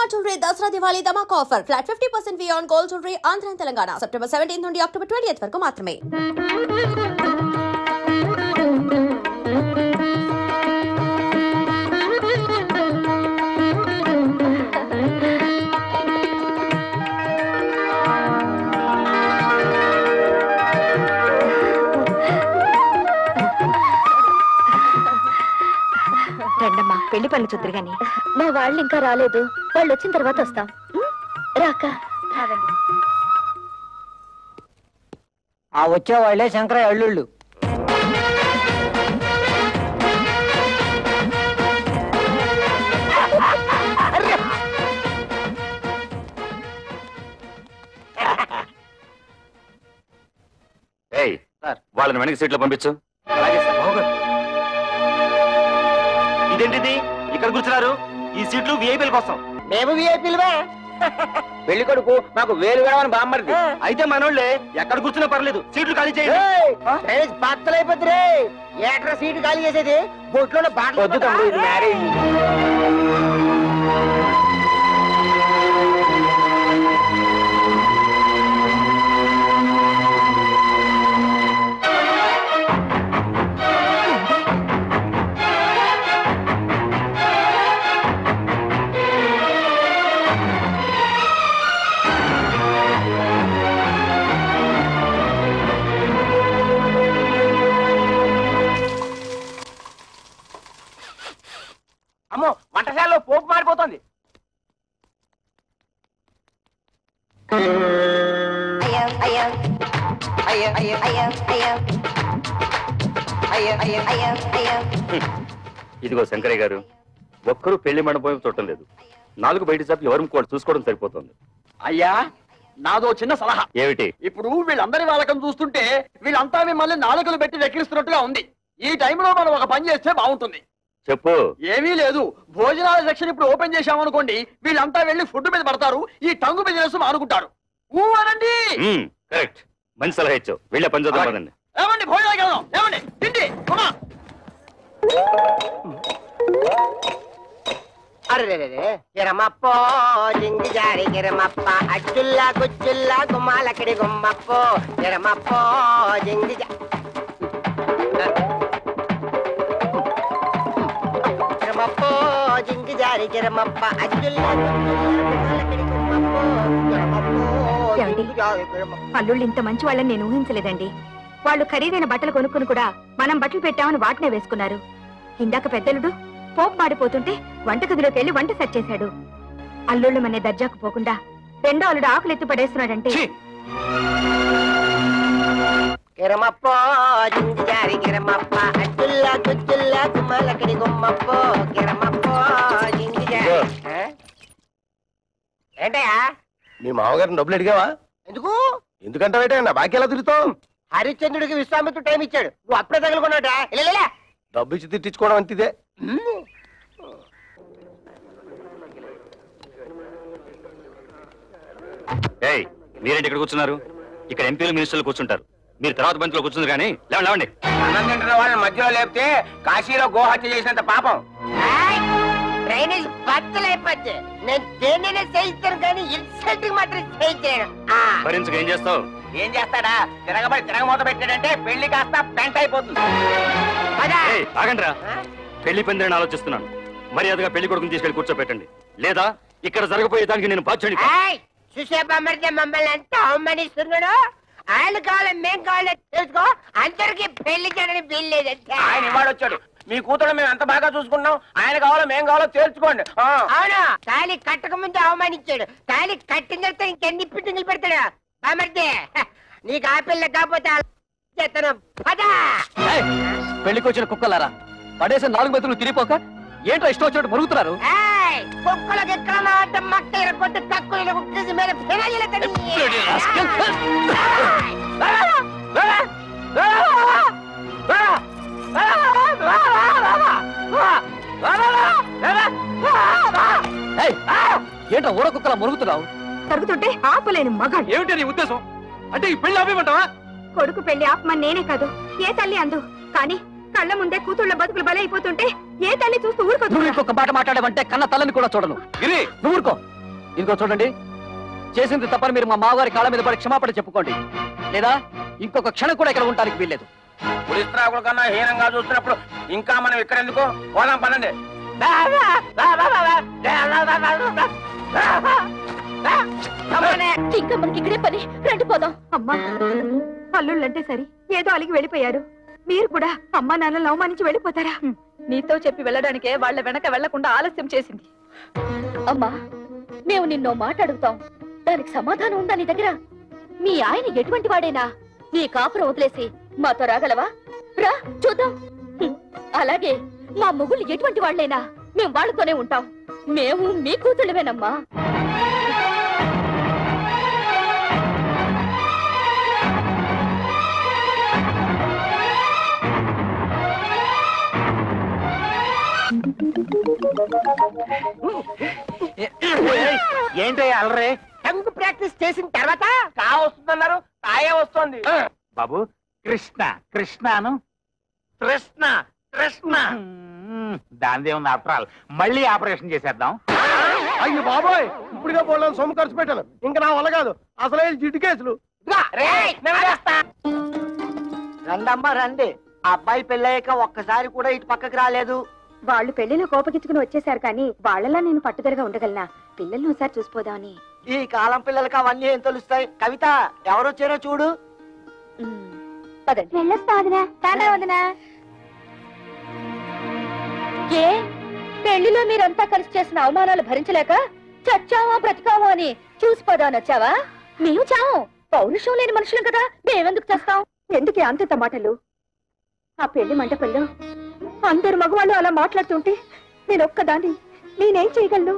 Shalimar Jewelry Dasra Diwali Dhamak offer. Flat 50% fee on gold jewelry Andhra and Telangana. September 17th నుండి October 20th వరకు మాత్రమే. రండమ్మా, పెళ్లి పనులు చూద్దరు గాని. మా వాళ్ళు ఇంకా రాలేదు, వాళ్ళు వచ్చిన తర్వాత వస్తాం. రాక ఆ వచ్చే వాళ్ళే శంకరయ్య అల్లుళ్ళు. వాళ్ళని వెనక సీట్లో పంపించు. ఇదేంటిది ఇక్కడ కూర్చున్నారు? ఈ సీట్లు విఐపీల కోసం. మేము విఐపీలువే. పెళ్లి కొడుకు మాకు వేలు వేడమని బామ్మరిది. అయితే మనోళ్ళే ఎక్కడ కూర్చున్నా పర్లేదు, సీట్లు ఖాళీ చేయండి. బత్తలైపోద్ది రే. ఏట్రా సీటు ఖాళీ చేసేది? బొట్లో బాటలు మ్యారేజ్. అమ్మో, వంటశాలలో పోపు మారిపోతుంది. ఇదిగో శంకరయ్య గారు, ఒక్కరూ పెళ్లి మండపం చూడటం లేదు. 4 బయట సభ్యులు ఎవరు కూడా చూసుకోవడం సరిపోతుంది. అయ్యా, నాదో చిన్న సలహా. ఏమిటి? ఇప్పుడు వీళ్ళందరి వాళ్ళకం చూస్తుంటే వీళ్ళంతా మిమ్మల్ని నాలుకలు పెట్టి వెక్కిరిస్తున్నట్టుగా ఉంది. ఈ టైంలో మనం ఒక పని చేస్తే బాగుంటుంది. చెప్పు. ఏమీ లేదు, భోజనాల సెక్షన్ ఇప్పుడు ఓపెన్ చేశామనుకోండి, వీళ్ళంతా వెళ్లి ఫుడ్ మీద పడతారు, ఈ టంగు బిజినెస్ మానుకుంటారు. అనండి. కరెక్ట్, మంచి సలహా ఇచ్చావు. వెళ్ళే పని చేద్దాం పదండి. ఏమండి, భోజనాలకు వెళ్దాం. ఏమండి, తిండి. అరే గిరమప్పో జింగి జారి గిరమప్ప అచ్చుల్లా గుచ్చుల్లా గుమ్మాలక్కడి గుమ్మప్పో గిరమప్పో జింగి గిరమప్పో జింగి జారి గిరమప్ప అచ్చుల్లా గుమ్మాలక్కడి గుమ్మప్పో గిరమప్పో. అల్లుళ్ళు ఇంత మంచి వాళ్ళని నేను ఊహించలేదండి. వాళ్ళు ఖరీదైన బట్టలు కొనుక్కుని కూడా మనం బట్టలు పెట్టామని వాటినే వేసుకున్నారు. ఇందాక పెద్దలుడు పోపు మాడిపోతుంటే వంటగదిలోకి వెళ్లి వంట సెట్ చేశాడు. అల్లుళ్ళు మనే దర్జాకు పోకుండా రెండో అల్లుడు ఆకులు ఎత్తి పడేస్తున్నాడంటే. గిరమప్పో జింగి జారి గిరమప్ప అచ్చుల్లా గుచ్చుల్లా గుమ్మాలక్కడి గుమ్మప్పో గిరమప్పో జింగి జారి. ఏంటయ్యా, మీ మామగారిని డబ్బులు అడిగావా? ఎందుకు? ఎందుకంటే నా బాకీ ఎలా తిరుగుతావు? హరిశ్చంద్రుడికి విశ్వామిత్రుడు టైం ఇచ్చాడు, నువ్వు అప్పుడే తగులుకున్నాడా? డబ్బు ఇచ్చి తిట్టించుకోవడం అంతిదే. మీరేంటి ఇక్కడ కూర్చున్నారు? ఇక్కడ ఎంపీలు మినిస్టర్లు కూర్చుంటారు, మీరు తర్వాత బంతిలో కూర్చున్నారు. కానీ లేవండి. అన్నం తింటున్న వాళ్ళని మధ్యలో లేపితే కాశీలో గోహత్య చేసినంత పాపం. డ్రైనేజ్ బద్దలైపోద్ది. నేను దేన్నైనా చేయిస్తాను కానీ ఇన్సల్ట్ మాత్రం చేయించాను. భరించక ఏం చేస్తావు? ఏం చేస్తాడా? తిరగమూత పెట్టాడంటే పెళ్లి కాస్త పెంట అయిపోతుంది. ఆగండ్రా, పెళ్లి పందిరని ఆలోచిస్తున్నాను. మర్యాదగా పెళ్లి కొడుకుని తీసుకెళ్లి కూర్చోబెట్టండి, లేదా ఇక్కడ జరగబోయే దానికి నేను బాధ్యుని. చూసే బొమ్మడితే మమ్మల్ని ఎంత అవమానిస్తున్నాడు. ఆయన కావాలి, మేం కావాలి తెలుసుకో. అందరికి పెళ్లి చేయడానికి వీల్లేదంటే. ఆయన ఇవాడు వచ్చాడు, మీ కూతురు మేము ఎంత బాగా చూసుకున్నాం. ఆయన కావాలో మేం కావాలో తేల్చుకోండి. అవును, తాళి కట్టక ముందు అవమానించాడు, తాళి కట్టిన తర్వాత ఇంకెన్ని పిట్టింగులు పెడతాడు. బామర్దే, నీకు ఆ పిల్ల కాకపోతే పెళ్లికి వచ్చిన కుక్కలారా, పడేసిన 4 మెతులు తిరిగిపోక ఏంటో ఇష్టం వచ్చినట్టు మరుగుతున్నారు. కుక్కలకి ఎక్కడ మక్క కొట్టి తక్కువ కుక్కేసి మీద ఏంటో ఊర కుక్కలా మురుగుతున్నావు? తరుగుతుంటే ఆపలేని మగాడు. ఏమిటి నీ ఉద్దేశం? అంటే ఈ పెళ్లి ఆపేమంటావా? కొడుకు పెళ్లి ఆపమని నేనే కాదు ఏ తల్లి అందు. కానీ కళ్ళ ముందే కూతుళ్ళ బతుకులు బలైపోతుంటే ఏ తల్లి చూస్తూ ఊరుకోదు. నువ్వు ఇంకొక మాట మాట్లాడమంటే కన్న తల్లని కూడా చూడను. గిరి నువ్వు ఊరుకో. ఇంకో చూడండి, చేసింది తప్పని మీరు మా మామగారి కాళ్ళ మీద పడి క్షమాపణ చెప్పుకోండి, లేదా ఇంకొక క్షణం కూడా ఇక్కడ ఉండడానికి వీల్లేదు. పులిస్త్రాకుల కన్నా హీనంగా చూస్తున్నప్పుడు ఇంకా మనం ఇక్కడ ఎందుకు పోదాం పనండి. ఇంకా మనకి ఇక్కడే పని, రండి పోదాం. అమ్మా, అల్లుళ్ళంటే సరి ఏదో అలిగి వెళ్ళిపోయారు. మీరు కూడా అమ్మా నాన్నలు అవమానించి వెళ్ళిపోతారా? నీతో చెప్పి వెళ్ళడానికే వాళ్ళ వెనక వెళ్లకుండా ఆలస్యం చేసింది. అమ్మా, మేము నిన్నో మాట అడుగుతాం, దానికి సమాధానం ఉందా నీ దగ్గర? మీ ఆయన ఎటువంటి వాడైనా నీ కాపురం వదిలేసి మాతో రాగలవా? రా చూద్దాం. అలాగే మా మొగుళ్ళు ఎటువంటి వాళ్ళైనా మేము వాళ్ళతోనే ఉంటాం. మేము మీ కూతుళ్ళవేనమ్మా. ఏంటో అలరే టంగు ప్రాక్టీస్ చేసిన తర్వాత కా వస్తుందన్నారు, కాయే వస్తుంది. బాబు కృష్ణ కృష్ణను కృష్ణ కృష్ణ దానిదే ఉంది. ఆఫ్టర్ ఆల్ మళ్ళీ ఆపరేషన్ చేసేద్దాం. అయ్యో బాబోయ్, ఇప్పుడుగా పోవడం సొమ్ము ఖర్చు పెట్టాను. ఇంకా నా వల్ల కాదు, అసలే జిడ్డు కేసులు. రండమ్మా రండి. అబ్బాయి పెళ్ళయ్యాక ఒక్కసారి కూడా ఇటు పక్కకి రాలేదు. వాళ్ళు పెళ్లిలో కోపగించుకుని వచ్చేసారు కానీ వాళ్ళలా నేను పట్టుదలగా ఉండగలనా? పిల్లల్ని ఒకసారి చూసిపోదామని. ఈ కాలం పిల్లలకి అవన్నీ ఏం తెలుస్తాయి? కవిత ఎవరొచ్చారో చూడు. ఏ పెళ్లిలో మీరంతా కలిసి చేసిన అవమానాలు భరించలేక చచ్చావా బ్రతికావా అని చూసిపోదామని వచ్చావా? మేము చావు, పౌరుషం లేని మనుషులం కదా, మేమెందుకు చేస్తాం? ఎందుకే అంత మాటలు? ఆ పెళ్లి మండపంలో అందరు మగవాళ్ళు అలా మాట్లాడుతుంటే నేను ఒక్కదాన్ని నేనేం చేయగలను?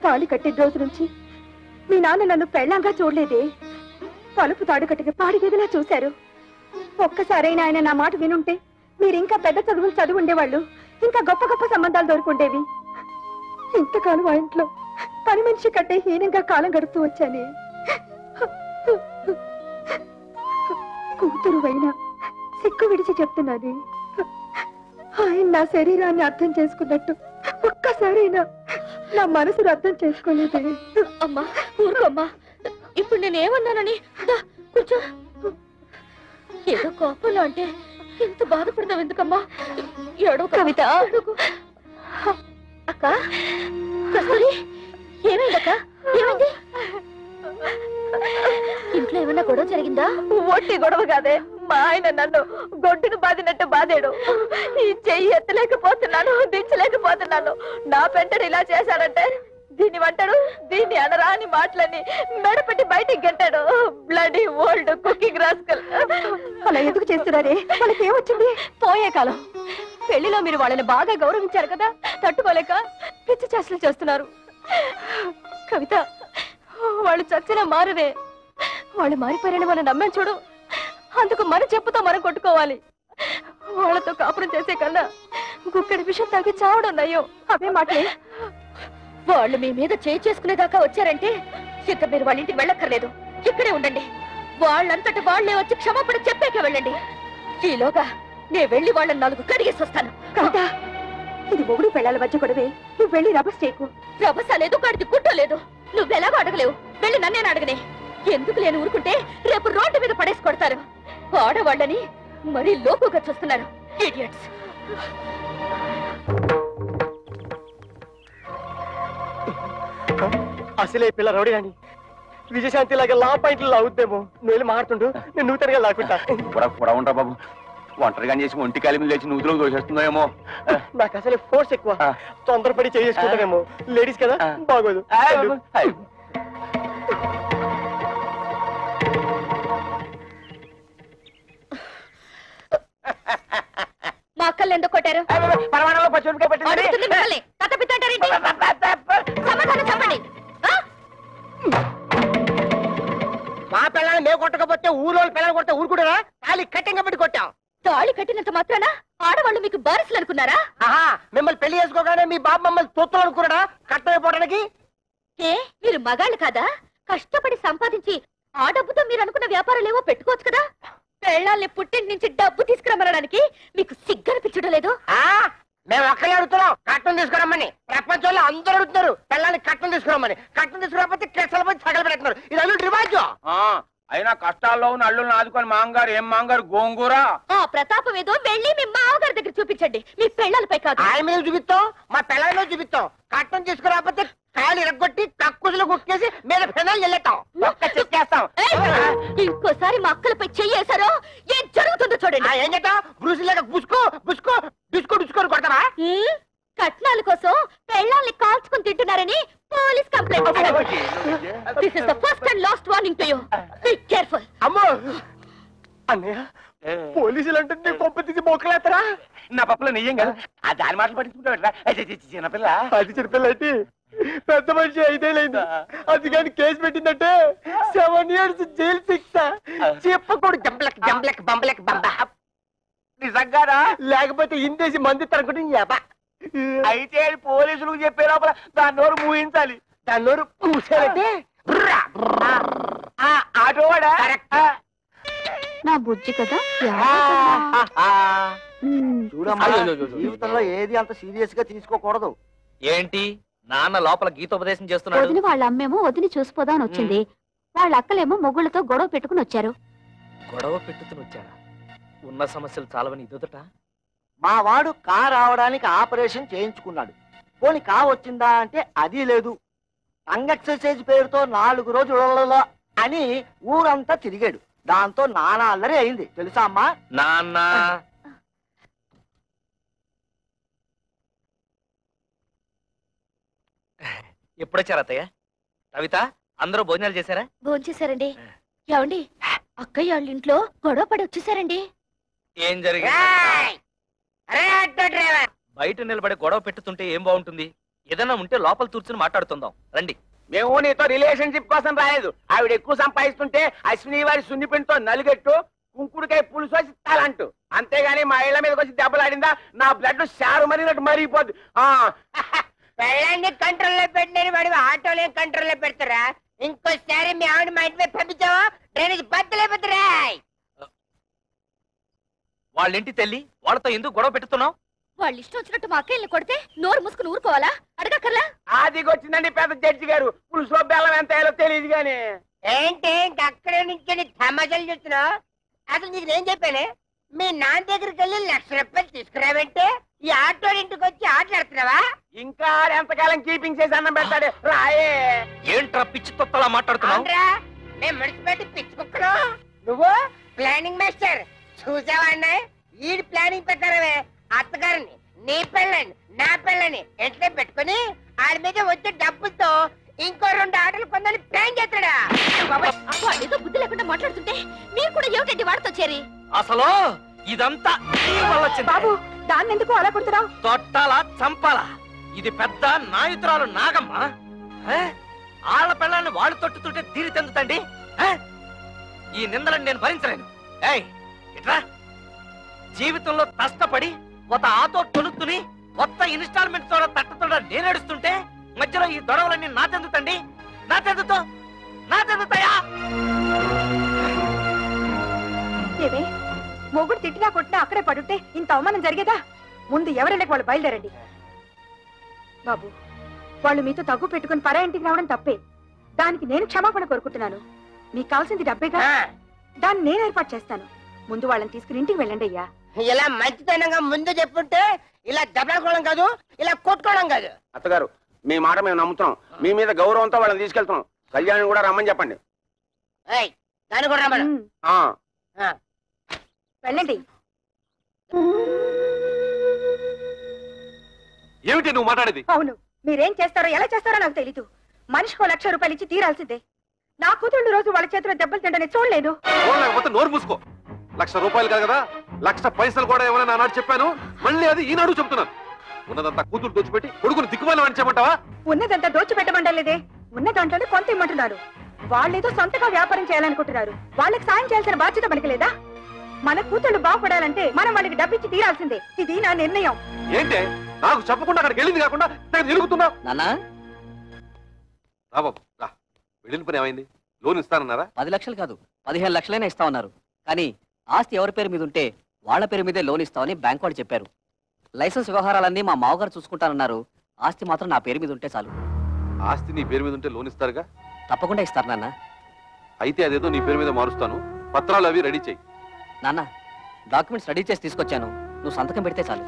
తాళి కట్టే రోజు నుంచి మీ నాన్న నన్ను పెళ్ళంగా చూడలేదే. పలుపు తాడు కట్టిన పాడిగేదిలా చూశారు. ఒక్కసారైనా ఆయన నా మాట వినుంటే మీరు ఇంకా పెద్ద చదువులు చదువు ఉండేవాళ్ళు, ఇంకా గొప్ప గొప్ప సంబంధాలు దొరుకుండేవి. ఇంతకాలం ఆ ఇంట్లో పని మనిషి కంటే హీనంగా కాలం గడుపుతూ వచ్చానే. కూతురు అయినా సిక్కు విడిచి చెప్తున్నాను, ఆయన నా శరీరాన్ని అర్థం చేసుకున్నట్టు ఒక్కసారైనా నా మనసును అర్థం చేసుకోలేదు. అమ్మా ఊరుకోమ్మా, ఇప్పుడు నేనేమన్నానని కూర్చో. ఏదో కోపంలో అంటే ఇంత బాధపడతావు ఎందుకమ్మా? ఏడో కవిత. అక్క కస్తూరి, ఏమైందక్క? ఏమైంది? ఇంట్లో ఏమన్నా గొడవ జరిగిందా? ఒట్టి గొడవ కాదే, మా ఆయన నన్ను గొడ్డును బాదినట్టు బాదాడు. ఈ చెయ్యి ఎత్తలేకపోతున్నాను, దించలేకపోతున్నాను. నా పెంటడు ఇలా చేశాడంటే దీన్ని వంటాడు, దీన్ని అనరా అని మాటలని మెడపెట్టి బయటికి గంటాడు. Bloody old cooking rascal. అలా ఎందుకు చేస్తున్నారే? వాళ్ళకి ఏమొచ్చింది? పోయే కాలం. పెళ్లిలో మీరు వాళ్ళని బాగా గౌరవించారు కదా, తట్టుకోలేక పిచ్చి చేష్టలు చేస్తున్నారు. కవిత, వాళ్ళు చచ్చినా మారరే. వాళ్ళు మారిపోయారని మనం నమ్మాం చూడు, అందుకు మన చెప్పుతో మనం కొట్టుకోవాలి. వాళ్ళతో కాపురం చేసే కన్నా గుక్కడి విషయం తాగి చావడం నయ్యో. అవే మాటలే. వాళ్ళు మీ మీద చేయి చేసుకునేదాకా వచ్చారంటే ఇక మీరు వాళ్ళ ఇంటికి వెళ్ళక్కర్లేదు, ఇక్కడే ఉండండి. వాళ్ళంతటి వాళ్లే వచ్చి క్షమాపణ చెప్పాక వెళ్ళండి. ఈలోగా నేను వెళ్ళి వాళ్ళని 4 కడిగేసి వస్తాను. కాదా, ఇది మొగుడు పెళ్ళాల మధ్య గొడవే. నువ్వు వెళ్ళి రభస్ చేయకు. రభస లేదు, కడిది కుట్టలేదు. నువ్వెలాగో అడగలేవు, వెళ్ళి నన్నేను అడగనే. ఎందుకు లేని ఊరుకుంటే రేపు రోడ్డు మీద పడేసి కొడతారు. ఆడవాళ్ళని మరీ లోకుగా చూస్తున్నారు, ఇడియట్స్. అసలే పిల్ల రౌడీని విజయశాంతి లాగా లా పాయింట్లు లాగుద్దేమో. నువ్వు వెళ్ళి మాట్లాడుతుండు, నేను నూతనగా లాక్కుంటా. కూడా ఉంటా బాబు, ఒంటరిగా చేసి ఒంటి కాలి మీద లేచి నూతులో దోషేస్తుందేమో. నాకు అసలే ఫోర్స్ ఎక్కువ, తొందరపడి చేసుకుంటానేమో. లేడీస్ కదా, బాగోదు. మా అక్కల్ని ఎందుకు కొట్టారు? పరమాణంలో పచ్చిమిరపకాయ పట్టింది. అడుగుతుంది మిమ్మల్ని. కథ పిత్తంటారేంటి? సమాధానం చెప్పండి. మా పిల్లల్ని మేము కొట్టకపోతే ఊళ్ళో పిల్లలు కొట్టే ఊరుకుంటారా? తాళి కట్టింగా పెట్టి కొట్టాం. తాళి కట్టినంత మాత్రాన ఆడవాళ్ళు మీకు బారసులు అనుకున్నారా? ఆహా, మిమ్మల్ని పెళ్లి చేసుకోగానే మీ బాబు మమ్మల్ని తొత్తులు అనుకున్నాడా కట్టమైపోవడానికి? ఏ మీరు మగాళ్ళు కాదా? కష్టపడి సంపాదించి ఆ డబ్బుతో మీరు అనుకున్న వ్యాపారాలేవో పెట్టుకోవచ్చు కదా. పెళ్ళాల్ని పుట్టింటి నుంచి డబ్బు తీసుకురమ్మనడానికి మీకు సిగ్గనిపించడం లేదు? మేము ఒక్కలే అడుగుతున్నాం కట్టం తీసుకురమ్మని. ప్రపంచంలో అందరూ అడుగుతున్నారు పిల్లల్ని కట్టం తీసుకురమ్మని. కట్టం తీసుకురాకపోతే కెసల పోయి సగలు పెడుతున్నారు. ఇది అల్లుడు రివాజు. అయినా కష్టాల్లో ఉన్న అల్లుల్ని ఆదుకొని మాంగారు ఏం మాంగారు గోంగూర. ఆ ప్రతాపం ఏదో వెళ్ళి మీ మామగారి దగ్గర చూపించండి, మీ పెళ్ళాలపై కాదు. ఆయన మీద చూపిస్తాం, మా పిల్లల మీద చూపిస్తాం. కట్టం తీసుకురాకపోతే కాయలు ఇరగొట్టి కక్కుసులు కుక్కేసి మీద ఫెనాలు వెళ్ళేస్తాం. ఒక్క చెక్కేస్తాం. ఇంకోసారి మా అక్కలపై చెయ్యేశారో ఏం జరుగుతుందో చూడండి. ఏం చేద్దాం? బ్రూసిలాగా బుసుకో బుసుకో డిస్కో డిస్కోని కొడతారా? కట్నాల కోసం పెళ్ళాల్ని కాల్చుకుని తింటున్నారని police complaint. This is the first and last warning to you. Be careful. అమ్మో అన్నయ్య, పోలీసులు అంటే నీ కొంప తీసి మోకలేస్తారా? నా పప్పులో నెయ్యం కదా, ఆ దాని మాటలు పట్టించుకుంటా. చిన్నపిల్ల. అది చిన్నపిల్ల అయితే పెద్ద మనిషి 5 ఏళ్ళైంది. అది కానీ కేసు పెట్టిందంటే 7 years జైలు శిక్ష. చెప్పకూడదు జంబలక్ జంబలక్ బంబలక్ బంబ. నిజంగానా? లేకపోతే ఇందేసి మంది తరగడం. అయితే పోలీసులకు చెప్పే లోపల దాని నోరు మూయించాలి. దాని నోరు మూసారంటే ఆటోవాడా? నా బుజ్జి కదా. చూడమ్మా, జీవితంలో ఏది అంత సీరియస్ గా తీసుకోకూడదు. ఏంటి నాన్న లోపల గీతోపదేశం చేస్తున్నాడు? వదిన వాళ్ళ అమ్మేమో వదిని చూసిపోదామని వచ్చింది, వాళ్ళ అక్కలేమో మొగుళ్ళతో గొడవ పెట్టుకుని వచ్చారు. గొడవ పెట్టుకుని వచ్చారా? ఉన్న సమస్యలు చాలవని ఇదొదట. మా వాడు కా రావడానికి ఆపరేషన్ చేయించుకున్నాడు. పోనీ కా వచ్చిందా అంటే అది లేదు. టంగ్ ఎక్సర్సైజ్ పేరుతో 4 రోజులలో అని ఊరంతా తిరిగాడు. దాంతో నానా అల్లరి అయింది తెలుసా అమ్మా? నాన్న ఎప్పుడొచ్చారు అత్తయ్య? కవిత, అందరూ భోజనాలు చేశారా? భోంచేశారండి. ఏమండి, అక్కయ్య వాళ్ళ ఇంట్లో గొడవ పడి వచ్చేసారండి. ఏం జరిగింది? బయట నిలబడి గొడవ పెట్టుతుంటే ఏం బాగుంటుంది? ఏదైనా ఉంటే లోపల కూర్చుని మాట్లాడుతుందాం రండి. మేము నీతో రిలేషన్షిప్ కోసం రాలేదు. ఆవిడ ఎక్కువ సంపాదిస్తుంటే అశ్విని వారి సున్నిపిండితో నలుగెట్టు కుంకుడుకాయ పులుసు వచ్చి తలంటూ, అంతేగాని మా ఇళ్ల మీదకి వచ్చి దెబ్బలాడిందా నా బ్లడ్ షారు మరినట్టు మరిగిపోద్ది. పెళ్ళాన్ని కంట్రోల్లో పెట్టిన వాడి ఆటోలే కంట్రోల్లో పెడతారా? ఇంకోసారి మీ ఆవిడ మా ఇంటి మీద పంపించావా డ్రైనేజ్ బద్దలేపోతారా? వాళ్ళింటి తల్లి, వాళ్ళతో ఎందుకు గొడవ పెట్టుతున్నావు? వాళ్ళు ఇష్టం వచ్చినట్టు మా అక్కయ్యని కొడితే నోరు మూసుకుని ఊరుకోవాలా? అడగక్కర్లా? ఆదిగొచ్చిందండి పెద్ద జడ్జి గారు. పులుసులో బెల్లం ఎంత వేయాలో తెలియదు గాని. ఏంటి అక్కడే నుంచి తమాషాలు చూస్తున్నావు? అసలు నీకు నేను చెప్పానే, మీ నాన్న దగ్గరికి వెళ్ళి 1,00,000 రూపాయలు తీసుకురావంటే ఈ ఆటో ఇంటికి వచ్చి ఆటలాడుతున్నావా? ఇంకా ఎంతకాలం కీపింగ్ చేసి అన్నం పెడతాడు రాయే. ఏంట్రా పిచ్చి తొత్తలా మాట్లాడుతున్నావు? మేము మున్సిపాలిటీ పిచ్చి కుక్కలు, నువ్వు ప్లానింగ్ మాస్టర్. చూసావా అన్నయ్య, ఈ ప్లానింగ్ ప్రకారమే అత్తగారిని నీ పెళ్ళని నా పెళ్ళని ఎంట్లో పెట్టుకుని ఆడి మీద వచ్చే డబ్బులతో ఇంకో 2 ఆటలు కొందని ప్లాన్ చేస్తాడా? ఏదో బుద్ధి లేకుండా మాట్లాడుతుంటే మీరు కూడా ఏమిటండి వాడితో చేరి? అసలు ఇదంతా బాబు, దాన్ని ఎందుకు అలా కొడుతున్నావు? తొట్టాలా చంపాలా? ఇది పెద్ద నాయుతురాలు నాగమ్మ. ఆళ్ల పిల్లల్ని వాళ్ళు తొట్టుతుంటే తీరి తెందుతండి. ఈ నిందలను నేను భరించలేను. ఇట్రా, జీవితంలో కష్టపడి ఒక ఆటో కొనుక్కుని కొత్త ఇన్స్టాల్మెంట్ తో తట్టుతుండ నేను ఏడుస్తుంటే మధ్యలో ఈ గొడవలన్నీ నా చెందుతండి. నా చెందుతాయా? ఏవే, మొగుడు తిట్టినా కొట్టినా అక్కడే పడుంటే ఇంత అవమానం జరిగేదా? ముందు ఎవరైనా వాళ్ళు బయలుదేరండి. బాబు, వాళ్ళు మీతో తగ్గు పెట్టుకుని పరా ఇంటికి రావడం తప్పే. దానికి నేను క్షమాపణ కోరుకుంటున్నాను. మీకు కావాల్సింది డబ్బేగా, దాన్ని నేను ఏర్పాటు చేస్తాను. ముందు వాళ్ళని తీసుకుని ఇంటికి వెళ్ళండి అయ్యా. ఇలా మంచితనంగా ముందు చెప్పుంటే ఇలా దెబ్బలాడుకోవడం కాదు, ఇలా కొట్టుకోవడం కాదు. అత్తగారు, మీ మాట మేము నమ్ముతున్నాం. మీ మీద గౌరవంతో వాళ్ళని తీసుకెళ్తున్నాం. కళ్యాణ్ కూడా రమ్మని చెప్పండి. దాన్ని కూడా రమ్మను. వెళ్ళండి. ఏమిటి నువ్వు మాట్లాడేది? అవును, మీరేం చేస్తారో ఎలా చేస్తారో నాకు తెలీదు. మనిషికో 1,00,000 రూపాయలు ఇచ్చి తీరాల్సిందే. నా కూతుళ్ళు రోజు వాళ్ళ చేతిలో దెబ్బలు తింటనే చూడలేదు. లేకపోతే నోరు మూసుకో. 1,00,000 రూపాయలు కాదు కదా, 1,00,000 పైసలు కూడా ఏమైనా నానాడు చెప్పాను. మళ్ళీ అది ఈనాడు చెప్తున్నాను. ఉన్నదంతా కూతురు దోచిపెట్టి కొడుకుని దిక్కుమాలి అని చెప్పమంటావా? ఉన్నదంతా దోచిపెట్టమంటలేదే, ఉన్న దాంట్లోనే కొంత ఇమ్మంటున్నారు. వాళ్ళేదో సొంతగా వ్యాపారం చేయాలనుకుంటున్నారు. వాళ్ళకి సాయం చేయాల్సిన బాధ్యత మనకి లేదా? మన కూతుళ్ళు బాగుపడాలంటే మనం వాళ్ళకి డబ్బిచ్చి తీరాల్సిందే. ఇది నా నిర్ణయం. ఏంటే నాకు చెప్పకుండా అక్కడికి వెళ్ళింది కాకుండా తిరుగుతున్నావు? నాన్నా రా బాబు రా. వెళ్ళిన పని ఏమైంది? లోన్ ఇస్తానన్నారా? 10 లక్షలు కాదు 15 లక్షలైనా ఇస్తా ఉన్నారు. కానీ ఆస్తి ఎవరి పేరు మీద ఉంటే వాళ్ళ పేరు మీదే లోన్ ఇస్తామని బ్యాంక్ వాళ్ళు చెప్పారు. లైసెన్స్ వ్యవహారాలన్నీ మా మావగారు చూసుకుంటానన్నారు. ఆస్తి మాత్రం నా పేరు మీద ఉంటే చాలు. ఆస్తి నీ పేరు మీద ఉంటే లోన్ ఇస్తారుగా? తప్పకుండా ఇస్తారు నాన్న. అయితే అదేదో నీ పేరు మీద మారుస్తాను, పత్రాలు అవి రెడీ చేయి. నాన్న, డాక్యుమెంట్స్ రెడీ చేసి తీసుకొచ్చాను, నువ్వు సంతకం పెడితే చాలు.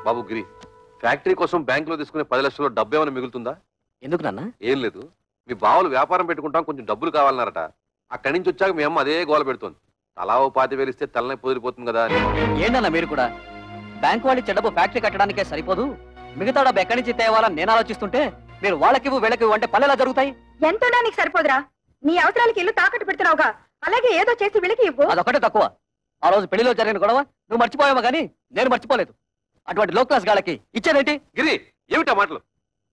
బాబు గిరి, ఫ్యాక్టరీ కోసం బ్యాంకులో తీసుకునే 10 లక్షల్లో డబ్బు ఏమైనా మిగులుతుందా? ఎందుకు నాన్న? ఏం లేదు, మీ బావలు వ్యాపారం పెట్టుకుంటాం, కొంచెం డబ్బులు కావాలన్నారట. అక్కడి నుంచి వచ్చాక మీ అమ్మ అదే గోల పెడుతోంది. తలా ఓ 5,000 ఇస్తే తలనే పొదిరిపోతుంది కదా అని. ఏంటన్నా మీరు కూడా? బ్యాంకు వాళ్ళు చెడ్డబు ఫ్యాక్టరీ కట్టడానికే సరిపోదు, మిగతా డబ్బు ఎక్కడి నుంచి తేవాలని నేను ఆలోచిస్తుంటే మీరు వాళ్ళకివ్వు వీళ్ళకివ్వు అంటే పనులు జరుగుతాయి. ఎంతోనా నీకు సరిపోదురా? నీ అవసరాలకి ఇల్లు తాకట్టు పెడుతున్నావుగా, అలాగే ఏదో చేసి వీళ్ళకి ఇవ్వు. అదొకటే తక్కువ. ఆ రోజు పెళ్లిలో జరిగిన గొడవ నువ్వు మర్చిపోయావా కానీ నేను మర్చిపోలేదు. అటువంటి లో క్లాస్ గాళ్ళకి ఇచ్చేదేంటి? గిరి, ఏమిటా మాటలు?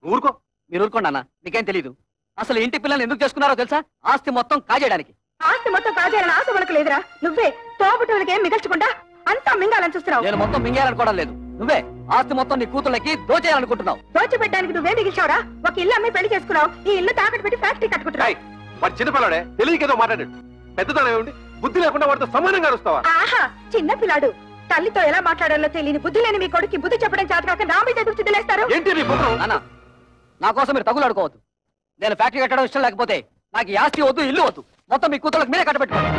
నువ్వు ఊరుకో. మీరు ఊరుకోండి అన్న, మీకేం తెలీదు. అసలు ఇంటి పిల్లల్ని ఎందుకు చేసుకున్నారో తెలుసా? ఆస్తి మొత్తం కాజేయడానికి. ఆస్తి మొత్తం కాజేయాలని ఆశ మనకు లేదురా. నువ్వే తోబుట్టువులకి ఏం మిగల్చకుండా అంతా మింగాలని చూస్తున్నావు. నేను మొత్తం మింగేయాలనుకోవడం లేదు, నువ్వే ఆస్తి మొత్తం నీ కూతుళ్ళకి దోచేయాలనుకుంటున్నావు. దోచిపెట్టడానికి నువ్వే మిగిల్చావురా. ఒక ఇల్లు అమ్మి పెళ్లి చేసుకున్నావు, ఈ ఇల్లు తాకట్టు పెట్టి ఫ్యాక్టరీ కట్టుకుంటున్నావు. వాడు చిన్నపిల్లాడే, తెలియకేదో మాట్లాడాడు. పెద్దదానం ఏమిటి? బుద్ధి లేకుండా వాడితో సమానంగా వస్తావా? ఆహా, చిన్న పిల్లాడు. తల్లితో ఎలా మాట్లాడాలో తెలియని బుద్ధి లేని మీ కొడుకు బుద్ధి చెప్పడం చేతకాక నా మీద ఎదురు చిదిలేస్తారు. అన్న, నా కోసం మీరు తగులు అడుకోవద్దు. నేను ఫ్యాక్టరీ కట్టడం ఇష్టం లేకపోతే నాకు ఈ ఆస్తి వద్దు, ఇల్లు వద్దు, మొత్తం మీ కూతుళ్ళకి మీరే కట్టబెట్టుకోండి.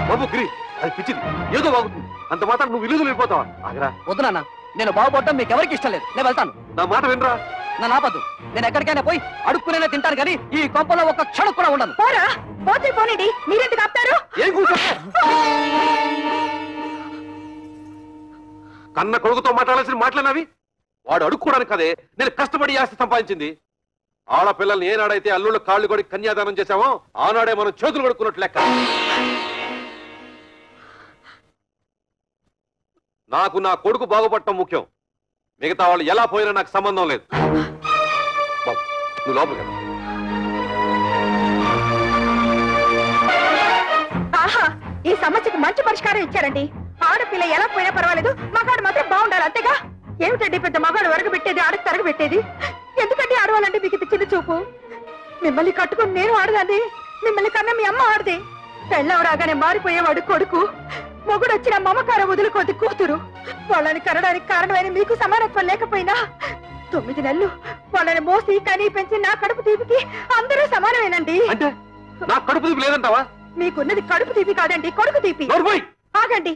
బాబు గిరి, అది పిచ్చిది, ఏదో బాగుంటుంది. అంత మాత్రం నువ్వు ఇల్లు వెళ్ళిపోతావా? ఆగరా. వద్దు నాన్న, నేను బాగుపడటం మీకు ఎవరికి ఇష్టం లేదు. నేను వెళ్తాను. నా మాట వినరా? నన్ను ఆపద్దు. నేను ఎక్కడికైనా పోయి అడుక్కునే తింటాను కానీ ఈ కొంపలో ఒక్క క్షణం కూడా ఉండను. పోరా, పోతే పోనండి, మీరెందుకు ఆపుతారు? ఏం కూర్చో? కన్న కొడుకుతో మాట్లాడాల్సిన మాట్లాడినవి వాడు అడుక్కోవడానికి కదే నేను కష్టపడి ఆస్తి సంపాదించింది. ఆడపిల్లల్ని ఏనాడైతే అల్లుళ్ళ కాళ్ళు కొడి కన్యాదానం చేశామో ఆనాడే మనం చేతులు కొడుకున్నట్లు లెక్క. నాకు నా కొడుకు బాగుపడటం ముఖ్యం, మిగతా వాళ్ళు ఎలా పోయినా నాకు సంబంధం లేదు. బాబు, నువ్వు లోపలికి వెళ్ళు. ఆహా, ఈ సమస్యకు మంచి పరిష్కారం ఇచ్చారండి. ఆడపిల్ల ఎలా పోయినా పర్వాలేదు, మగాడు మాత్రం బాగుండాలి, అంతేగా. ఏమిటండి పెద్ద మగాడు వరగబెట్టేది, ఆడకు తరగబెట్టేది? ఎందుకంటే ఆడవాలంటే మీకు ఇది చిన్న చూపు? మిమ్మల్ని కట్టుకుని నేను ఆడదాన్ని, మిమ్మల్ని కన్నా మీ అమ్మ ఆడది. పెళ్ళం రాగానే మారిపోయేవాడు కొడుకు, మొగుడు వచ్చిన మమకారం వదులుకోద్ది కూతురు. వాళ్ళని కనడానికి కారణమైన మీకు సమానత్వం లేకపోయినా 9 నెలలు వాళ్ళని మోసి కనీ పెంచి నా కడుపు తీపికి అందరూ సమానమేనండి. అంటే నా కడుపు తీపి లేదంటావా? మీకున్నది కడుపు తీపి కాదండి, కొడుకు తీపి. ఆగండి,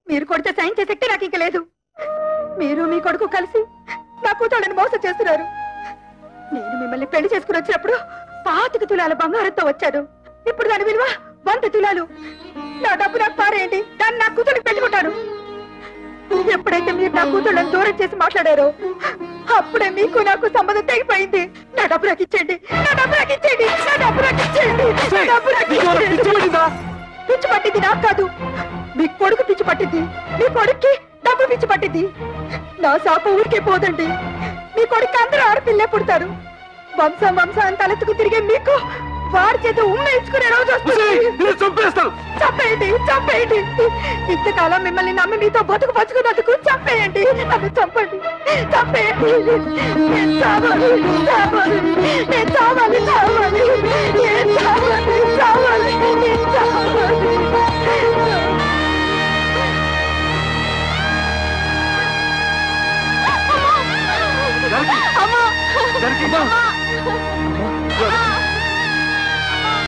మీరు కొడితే సైన్ చేసే శక్తి నాకు ఇంక లేదు. మీరు మీ కొడుకు కలిసి నా కూతుళ్ళని మోసం చేస్తున్నారు. నేను మిమ్మల్ని పెళ్లి చేసుకుని వచ్చినప్పుడు 25 తులాల బంగారంతో వచ్చాను. ఇప్పుడు దాని విలువ 100 తులాలు. నా డబ్బు నాకు పారేయండి, దాన్ని నా కూతురికి పెట్టుకుంటాను. ఎప్పుడైతే మీరు నా కూతుళ్ళని దూరం చేసి మాట్లాడారో అప్పుడే మీకు నాకు సంబంధం తెగిపోయింది. నా డబ్బు నాకు ఇచ్చేయండి, నా డబ్బు నాకు ఇచ్చేయండి, నా డబ్బు నాకు ఇచ్చేయండి, నా డబ్బు నాకు ఇచ్చేయండి. పిచ్చి పట్టింది నాకు కాదు, మీ కొడుకు పిచ్చి పట్టింది. మీ కొడుక్కి డబ్బు పిచ్చి పట్టింది. నా శాప ఊరికే పోదండి. మీ కొడుకు అందరూ ఆడపిల్లే పుడతారు. వంశం వంశం తలెత్తుకు తిరిగే మీకు వారి చేత ఉమ్మేయించుకునే రోజు వస్తుంది. చంపేయండి, చంపేయండి. ఇంతకాలం మిమ్మల్ని నమ్మి మీతో బతుకు బతుకున్నందుకు చంపేయండి, నన్ను చంపండి, చంపేయండి. నేను చావాలి, చావాలి, నేను చావాలి, చావాలి, నేను చావాలి, చావాలి.